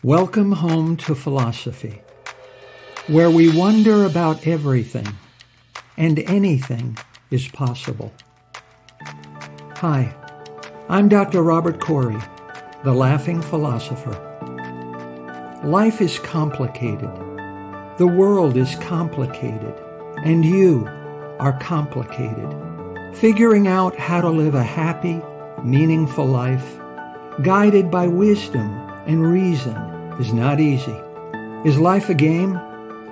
Welcome home to philosophy, where we wonder about everything and anything is possible. Hi, I'm Dr. Robert Corey, the Laughing Philosopher. Life is complicated. The world is complicated, and you are complicated. Figuring out how to live a happy, meaningful life, guided by wisdom and reason, is not easy. Is life a game?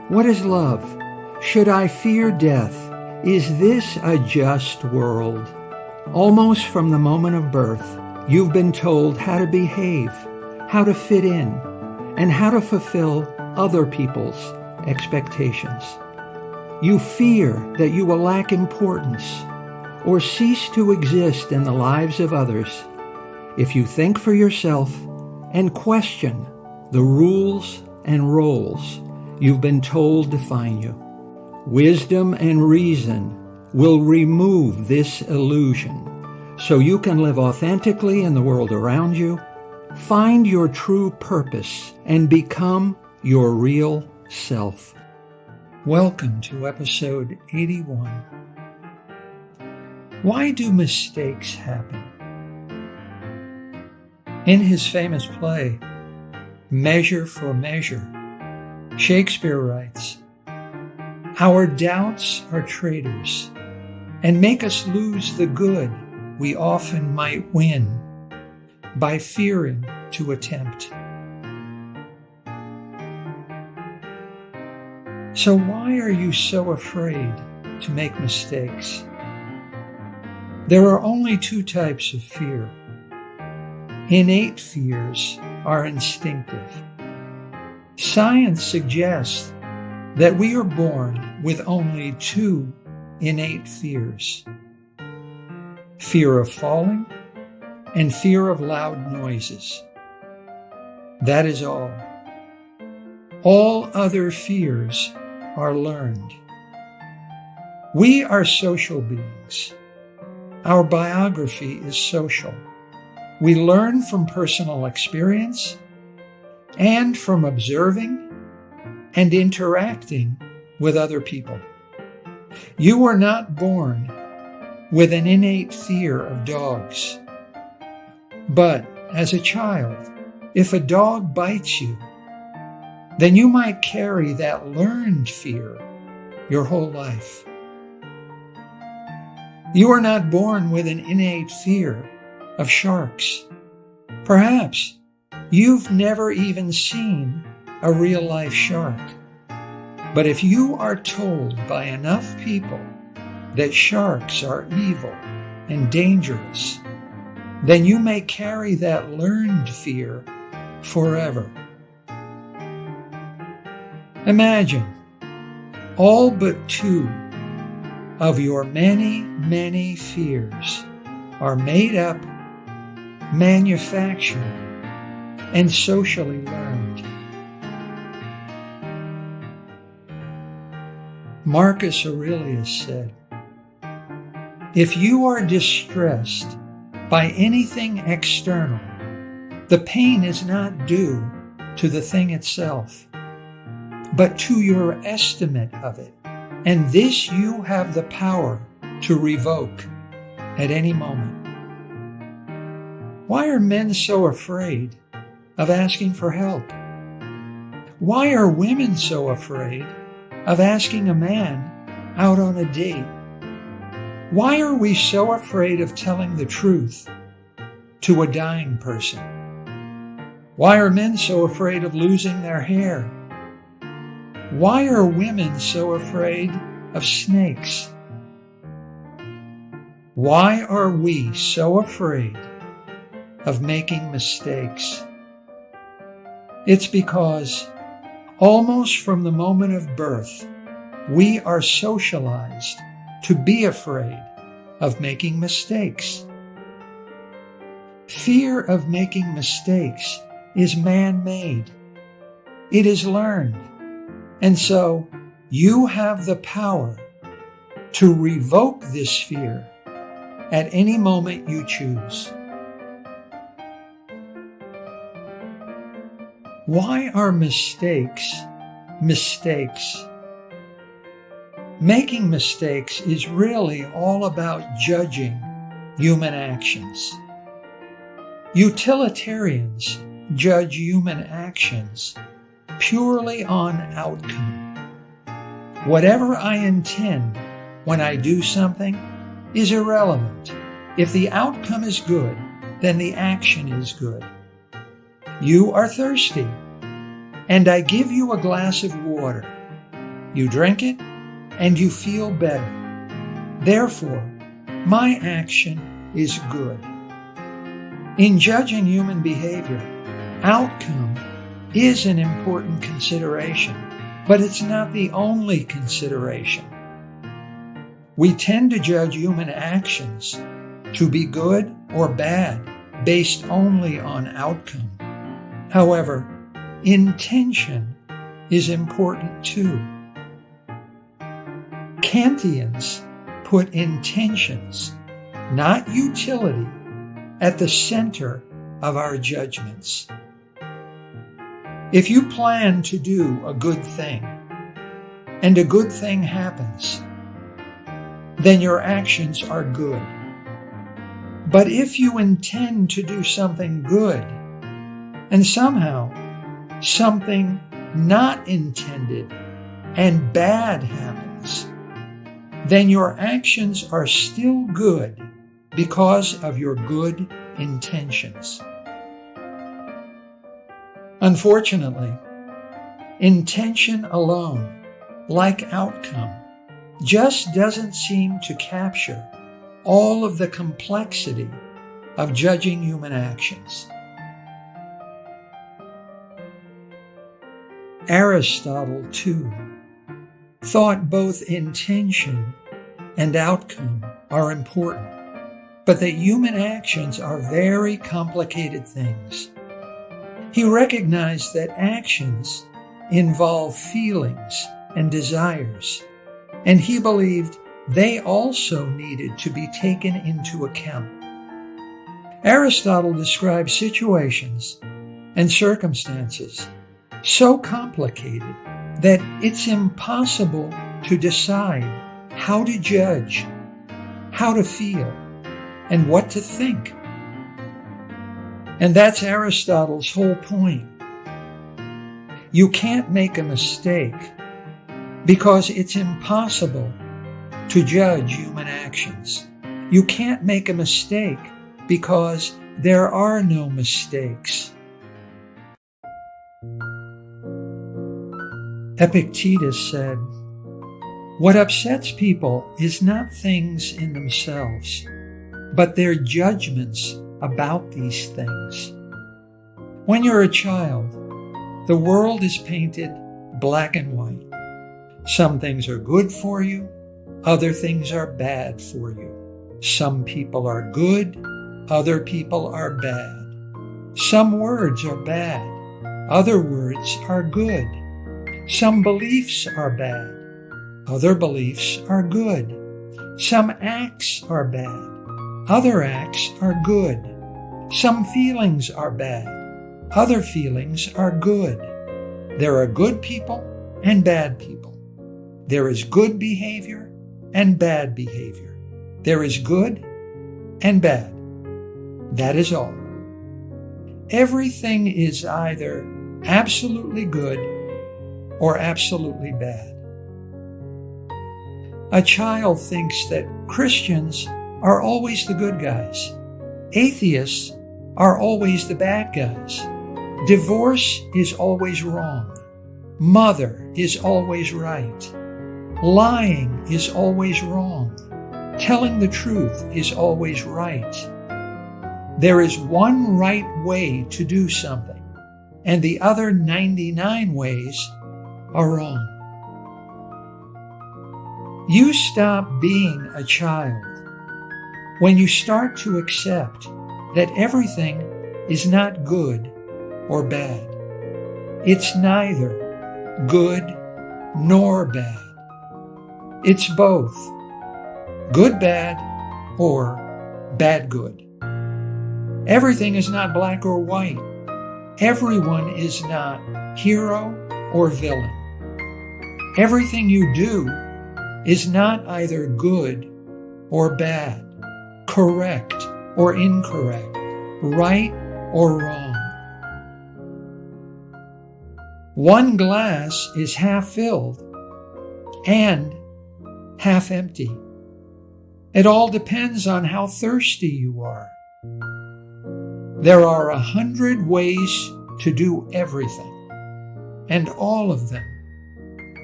What is love? Should I fear death? Is this a just world? Almost from the moment of birth, you've been told how to behave, how to fit in, and how to fulfill other people's expectations. You fear that you will lack importance or cease to exist in the lives of others if you think for yourself and question the rules and roles you've been told define you. Wisdom and reason will remove this illusion so you can live authentically in the world around you, find your true purpose, and become your real self. Welcome to episode 81. Why do mistakes happen? In his famous play, Measure for Measure, Shakespeare writes, "Our doubts are traitors and make us lose the good we often might win by fearing to attempt." So why are you so afraid to make mistakes? There are only two types of fear. Innate fears are instinctive. Science suggests that we are born with only two innate fears: fear of falling and fear of loud noises. That is all. All other fears are learned. We are social beings. Our biography is social. We learn from personal experience and from observing and interacting with other people. You were not born with an innate fear of dogs. But as a child, if a dog bites you, then you might carry that learned fear your whole life. You are not born with an innate fear of sharks. Perhaps you've never even seen a real-life shark. But if you are told by enough people that sharks are evil and dangerous, then you may carry that learned fear forever. Imagine all but two of your many, many fears are made up, manufactured, and socially learned. Marcus Aurelius said, "If you are distressed by anything external, the pain is not due to the thing itself, but to your estimate of it, and this you have the power to revoke at any moment." Why are men so afraid of asking for help? Why are women so afraid of asking a man out on a date? Why are we so afraid of telling the truth to a dying person? Why are men so afraid of losing their hair? Why are women so afraid of snakes? Why are we so afraid of making mistakes? It's because almost from the moment of birth, we are socialized to be afraid of making mistakes. Fear of making mistakes is man-made. It is learned. And so you have the power to revoke this fear at any moment you choose. Why are mistakes mistakes? Making mistakes is really all about judging human actions. Utilitarians judge human actions purely on outcome. Whatever I intend when I do something is irrelevant. If the outcome is good, then the action is good. You are thirsty, and I give you a glass of water. You drink it, and you feel better. Therefore, my action is good. In judging human behavior, outcome is an important consideration, but it's not the only consideration. We tend to judge human actions to be good or bad based only on outcome. However, intention is important too. Kantians put intentions, not utility, at the center of our judgments. If you plan to do a good thing, and a good thing happens, then your actions are good. But if you intend to do something good, and somehow something not intended and bad happens, then your actions are still good because of your good intentions. Unfortunately, intention alone, like outcome, just doesn't seem to capture all of the complexity of judging human actions. Aristotle, too, thought both intention and outcome are important, but that human actions are very complicated things. He recognized that actions involve feelings and desires, and he believed they also needed to be taken into account. Aristotle described situations and circumstances so complicated that it's impossible to decide how to judge, how to feel, and what to think. And that's Aristotle's whole point. You can't make a mistake because it's impossible to judge human actions. You can't make a mistake because there are no mistakes. Epictetus said, "What upsets people is not things in themselves, but their judgments about these things." When you're a child, the world is painted black and white. Some things are good for you, other things are bad for you. Some people are good, other people are bad. Some words are bad, other words are good. Some beliefs are bad, other beliefs are good. Some acts are bad, other acts are good. Some feelings are bad, other feelings are good. There are good people and bad people. There is good behavior and bad behavior. There is good and bad. That is all. Everything is either absolutely good or absolutely bad. A child thinks that Christians are always the good guys. Atheists are always the bad guys. Divorce is always wrong. Mother is always right. Lying is always wrong. Telling the truth is always right. There is one right way to do something, and the other 99 ways are wrong. You stop being a child when you start to accept that everything is not good or bad. It's neither good nor bad. It's both good bad or bad good. Everything is not black or white. Everyone is not hero or villain. Everything you do is not either good or bad, correct or incorrect, right or wrong. One glass is half filled and half empty. It all depends on how thirsty you are. There are 100 ways to do everything, and all of them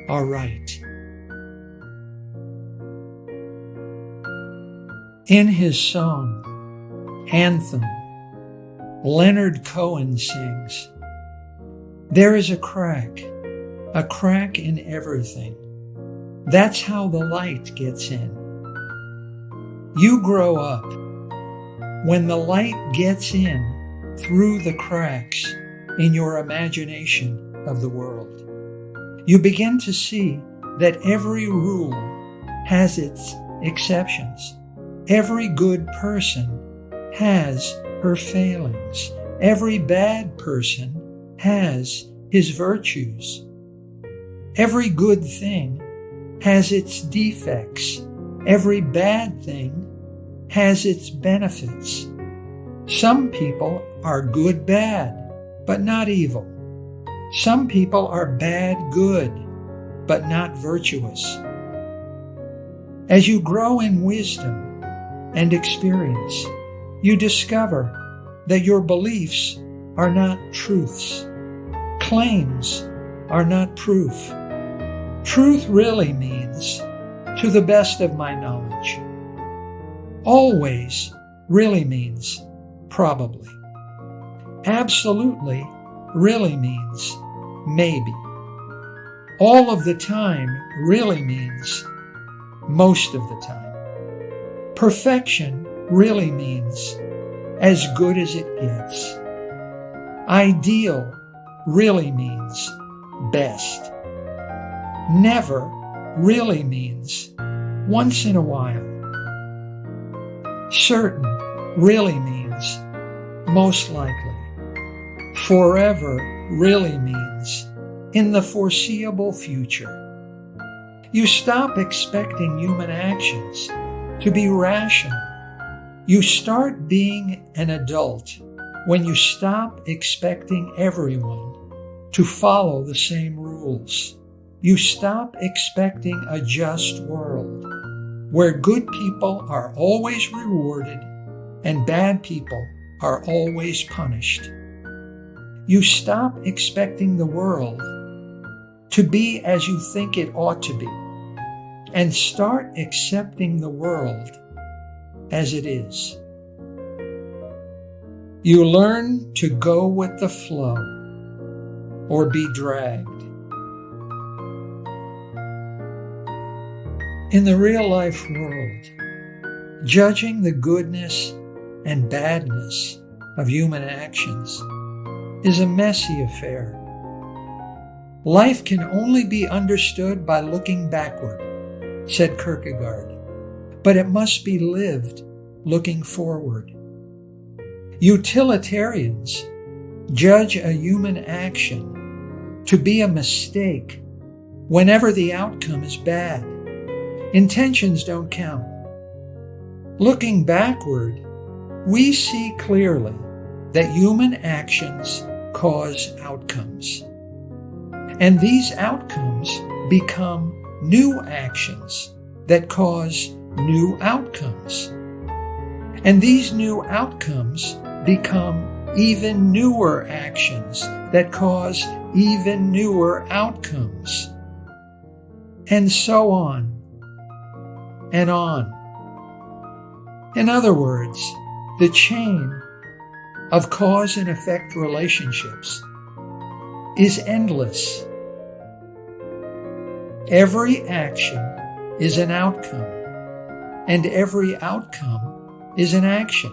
are right. In his song, Anthem, Leonard Cohen sings, "There is a crack in everything. That's how the light gets in. You grow up. When the light gets in through the cracks in your imagination of the world, you begin to see that every rule has its exceptions. Every good person has her failings. Every bad person has his virtues. Every good thing has its defects. Every bad thing has its benefits. Some people are good bad, but not evil. Some people are bad good, but not virtuous. As you grow in wisdom and experience, you discover that your beliefs are not truths. Claims are not proof. Truth really means, to the best of my knowledge. Always really means probably. Absolutely really means maybe. All of the time really means most of the time. Perfection really means as good as it gets. Ideal really means best. Never really means once in a while. Certain really means most likely. Forever really means in the foreseeable future. You stop expecting human actions to be rational. You start being an adult when you stop expecting everyone to follow the same rules. You stop expecting a just world where good people are always rewarded and bad people are always punished. You stop expecting the world to be as you think it ought to be and start accepting the world as it is. You learn to go with the flow or be dragged. In the real-life world, judging the goodness and badness of human actions is a messy affair. Life can only be understood by looking backward, said Kierkegaard, but it must be lived looking forward. Utilitarians judge a human action to be a mistake whenever the outcome is bad. Intentions don't count. Looking backward, we see clearly that human actions cause outcomes. And these outcomes become new actions that cause new outcomes. And these new outcomes become even newer actions that cause even newer outcomes. And so on and on. In other words, the chain of cause and effect relationships is endless. Every action is an outcome, and every outcome is an action.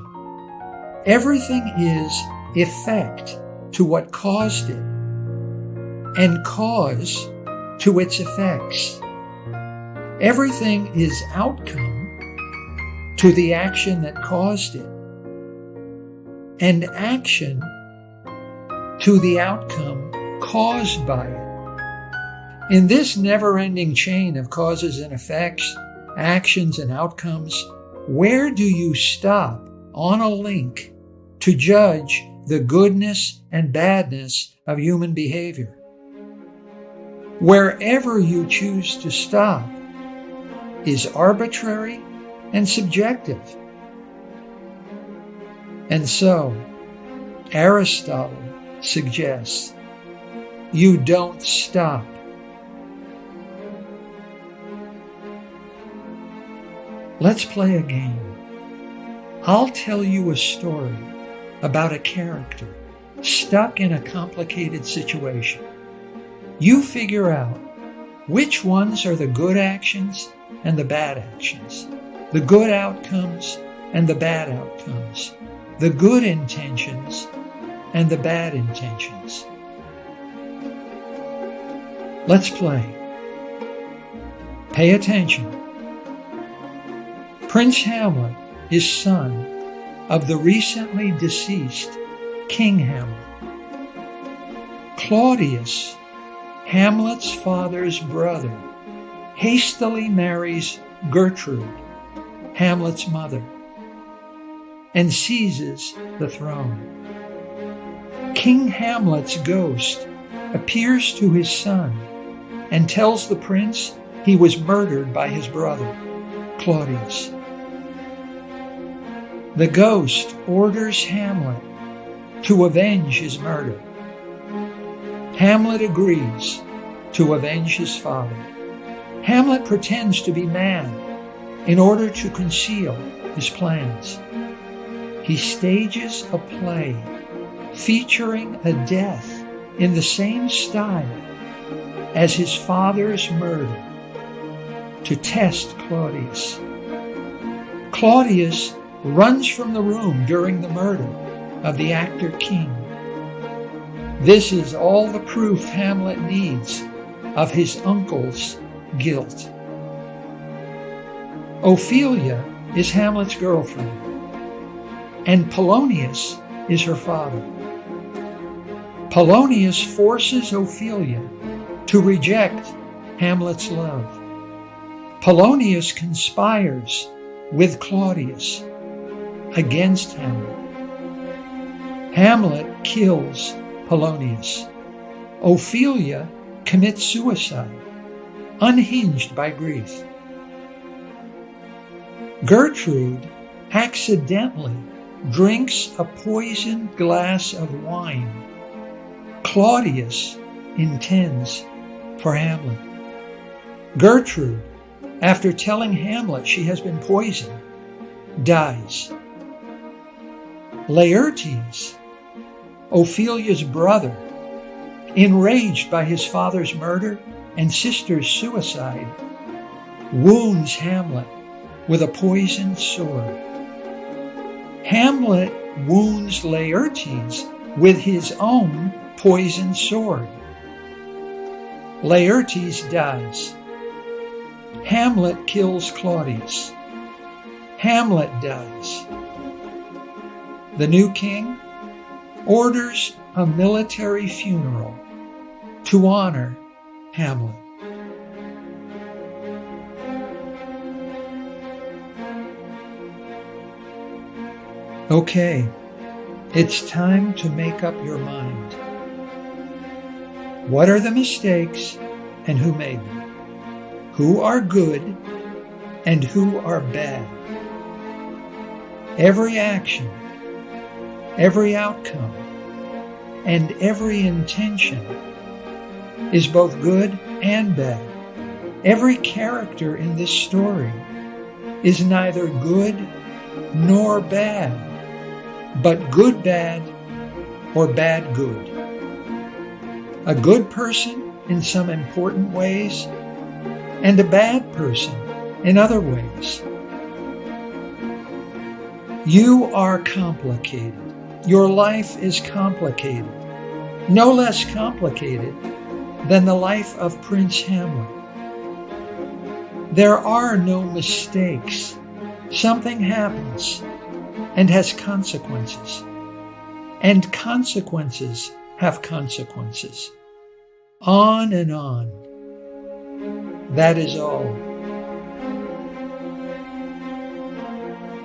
Everything is effect to what caused it, and cause to its effects. Everything is outcome to the action that caused it, and action to the outcome caused by it. In this never-ending chain of causes and effects, actions and outcomes, where do you stop on a link to judge the goodness and badness of human behavior? Wherever you choose to stop is arbitrary and subjective. And so, Aristotle suggests you don't stop. Let's play a game. I'll tell you a story about a character stuck in a complicated situation. You figure out which ones are the good actions and the bad actions, the good outcomes and the bad outcomes, the good intentions and the bad intentions. Let's play. Pay attention. Prince Hamlet is son of the recently deceased King Hamlet. Claudius, Hamlet's father's brother, hastily marries Gertrude, Hamlet's mother, and seizes the throne. King Hamlet's ghost appears to his son and tells the prince he was murdered by his brother, Claudius. The ghost orders Hamlet to avenge his murder. Hamlet agrees to avenge his father. Hamlet pretends to be mad in order to conceal his plans. He stages a play featuring a death in the same style as his father's murder to test Claudius. Claudius runs from the room during the murder of the actor king. This is all the proof Hamlet needs of his uncle's guilt. Ophelia is Hamlet's girlfriend, and Polonius is her father. Polonius forces Ophelia to reject Hamlet's love. Polonius conspires with Claudius against Hamlet. Hamlet kills Polonius. Ophelia commits suicide, unhinged by grief. Gertrude accidentally drinks a poisoned glass of wine Claudius intends for Hamlet. Gertrude, after telling Hamlet she has been poisoned, dies. Laertes, Ophelia's brother, enraged by his father's murder and sister's suicide, wounds Hamlet with a poisoned sword. Hamlet wounds Laertes with his own poisoned sword. Laertes dies. Hamlet kills Claudius. Hamlet dies. The new king orders a military funeral to honor Hamlet. Okay, it's time to make up your mind. What are the mistakes and who made them? Who are good and who are bad? Every action, every outcome, and every intention is both good and bad. Every character in this story is neither good nor bad, but good bad or bad good. A good person in some important ways, and a bad person in other ways. You are complicated. Your life is complicated, no less complicated than the life of Prince Hamlet. There are no mistakes. Something happens and has consequences, and consequences have consequences. On and on. That is all.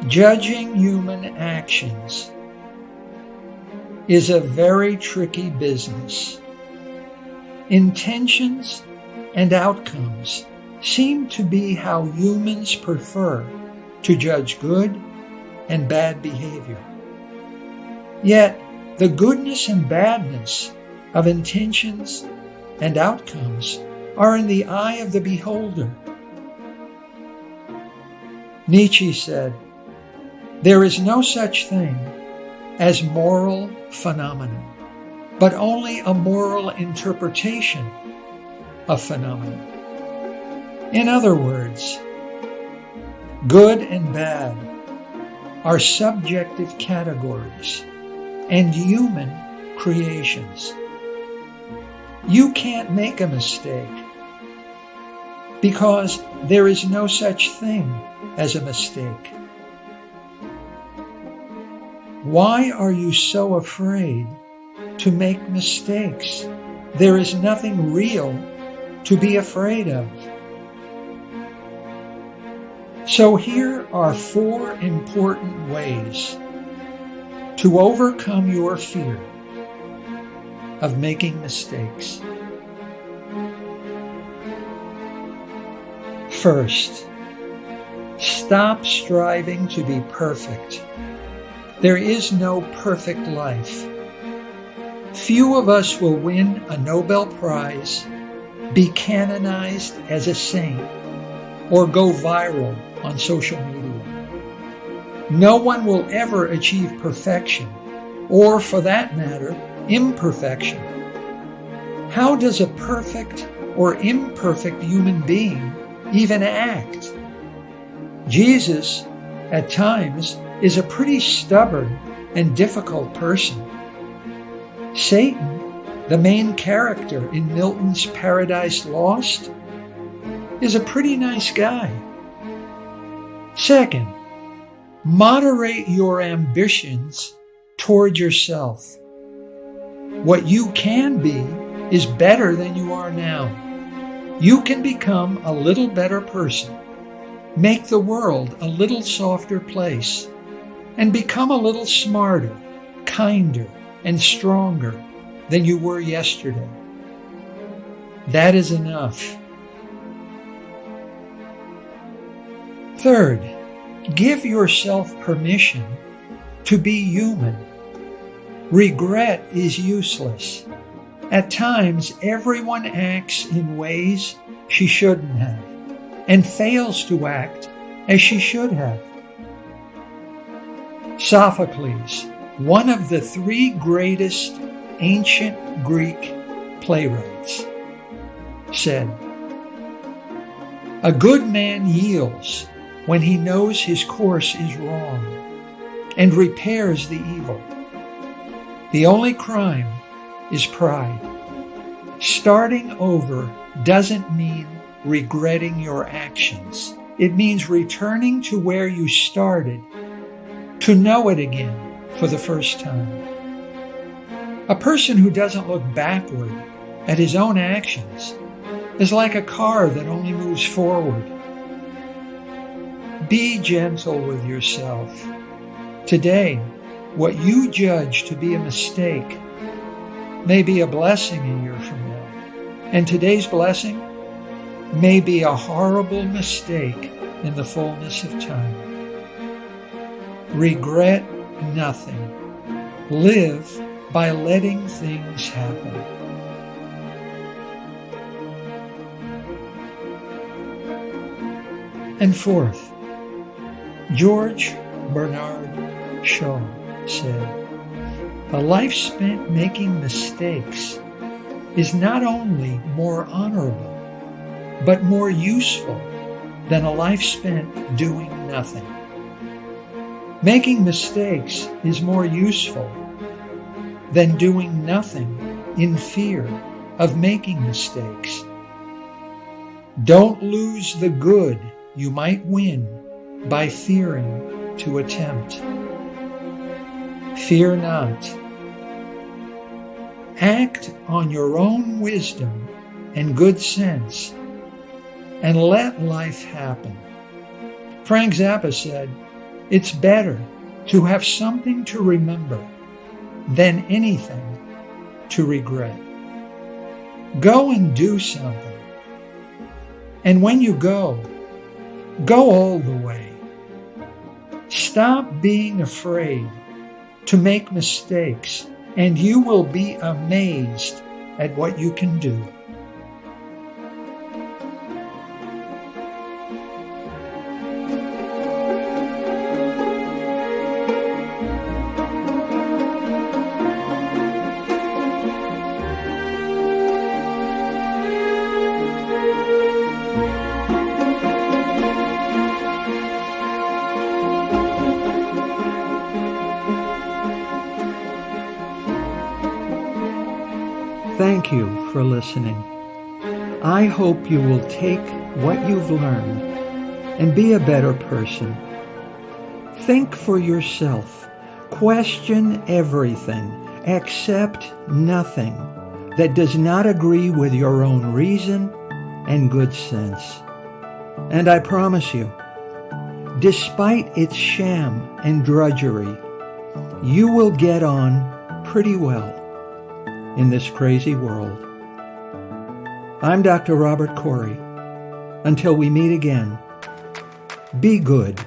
Judging human actions is a very tricky business. Intentions and outcomes seem to be how humans prefer to judge good and bad behavior. Yet, the goodness and badness of intentions and outcomes are in the eye of the beholder. Nietzsche said, "There is no such thing as moral phenomenon, but only a moral interpretation of phenomenon." In other words, good and bad are subjective categories and human creations. You can't make a mistake because there is no such thing as a mistake. Why are you so afraid to make mistakes? There is nothing real to be afraid of. So here are 4 important ways to overcome your fear of making mistakes. First, stop striving to be perfect. There is no perfect life. Few of us will win a Nobel Prize, be canonized as a saint, or go viral on social media. No one will ever achieve perfection, or for that matter, imperfection. How does a perfect or imperfect human being even act? Jesus, at times, is a pretty stubborn and difficult person. Satan, the main character in Milton's Paradise Lost, is a pretty nice guy. Second, moderate your ambitions toward yourself. What you can be is better than you are now. You can become a little better person, make the world a little softer place, and become a little smarter, kinder, and stronger than you were yesterday. That is enough. Third, give yourself permission to be human. Regret is useless. At times, everyone acts in ways she shouldn't have, and fails to act as she should have. Sophocles, one of the 3 greatest ancient Greek playwrights, said, "A good man yields when he knows his course is wrong, and repairs the evil. The only crime is pride. Starting over doesn't mean regretting your actions. It means returning to where you started, to know it again for the first time. A person who doesn't look backward at his own actions is like a car that only moves forward. Be gentle with yourself. Today, what you judge to be a mistake may be a blessing a year from now, and today's blessing may be a horrible mistake in the fullness of time. Regret nothing. Live by letting things happen." And fourth, George Bernard Shaw said, "A life spent making mistakes is not only more honorable, but more useful than a life spent doing nothing." Making mistakes is more useful than doing nothing in fear of making mistakes. Don't lose the good you might win by fearing to attempt. Fear not. Act on your own wisdom and good sense and let life happen. Frank Zappa said, "It's better to have something to remember than anything to regret." Go and do something. And when you go all the way. Stop being afraid to make mistakes, and you will be amazed at what you can do. Thank you for listening. I hope you will take what you've learned and be a better person. Think for yourself. Question everything. Accept nothing that does not agree with your own reason and good sense. And I promise you, despite its sham and drudgery, you will get on pretty well in this crazy world. I'm Dr. Robert Corey. Until we meet again, be good.